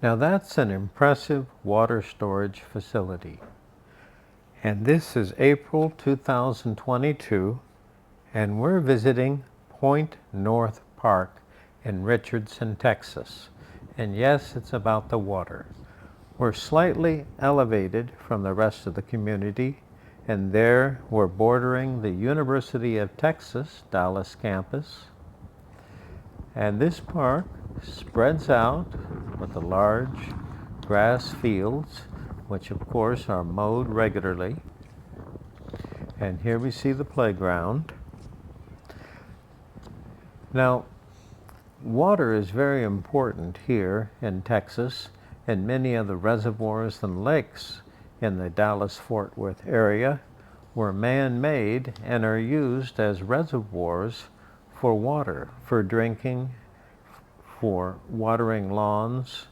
Now that's an impressive water storage facility. And this is April 2022, and we're visiting Point North Park in Richardson, Texas. And yes, it's about the water. We're slightly elevated from the rest of the community, and there we're bordering the University of Texas, Dallas campus. And this park spreads out with the large grass fields, which of course are mowed regularly. And here we see the playground. Now, water is very important here in Texas, and many of the reservoirs and lakes in the Dallas-Fort Worth area were man-made and are used as reservoirs for water, for drinking, for watering lawns,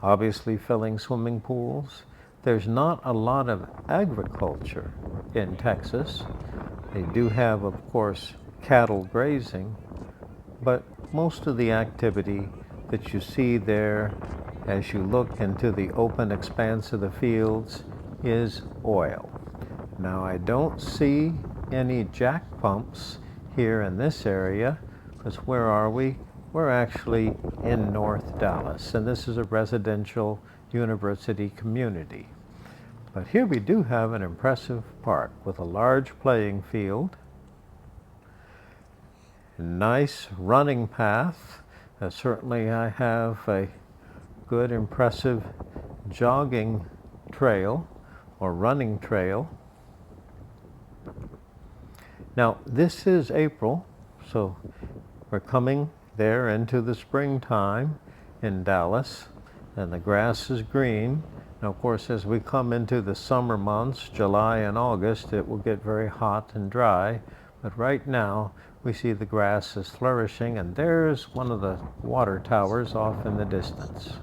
obviously filling swimming pools. There's not a lot of agriculture in Texas. They do have, of course, cattle grazing, but most of the activity that you see there as you look into the open expanse of the fields is oil. Now, I don't see any jack pumps here in this area, because where are we? We're actually in North Dallas, and this is a residential university community. But here we do have an impressive park with a large playing field, a nice running path. Certainly I have a good, impressive jogging trail or running trail. Now, this is April, so we're coming there into the springtime in Dallas, and the grass is green. Now, of course, as we come into the summer months, July and August, it will get very hot and dry. But right now, we see the grass is flourishing, and there's one of the water towers off in the distance.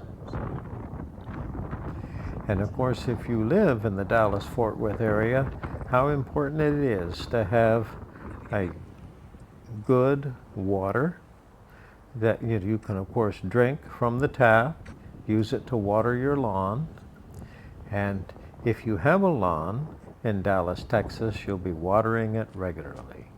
And of course, if you live in the Dallas-Fort Worth area, how important it is to have a good water that you can, of course, drink from the tap, use it to water your lawn. And if you have a lawn in Dallas, Texas, you'll be watering it regularly.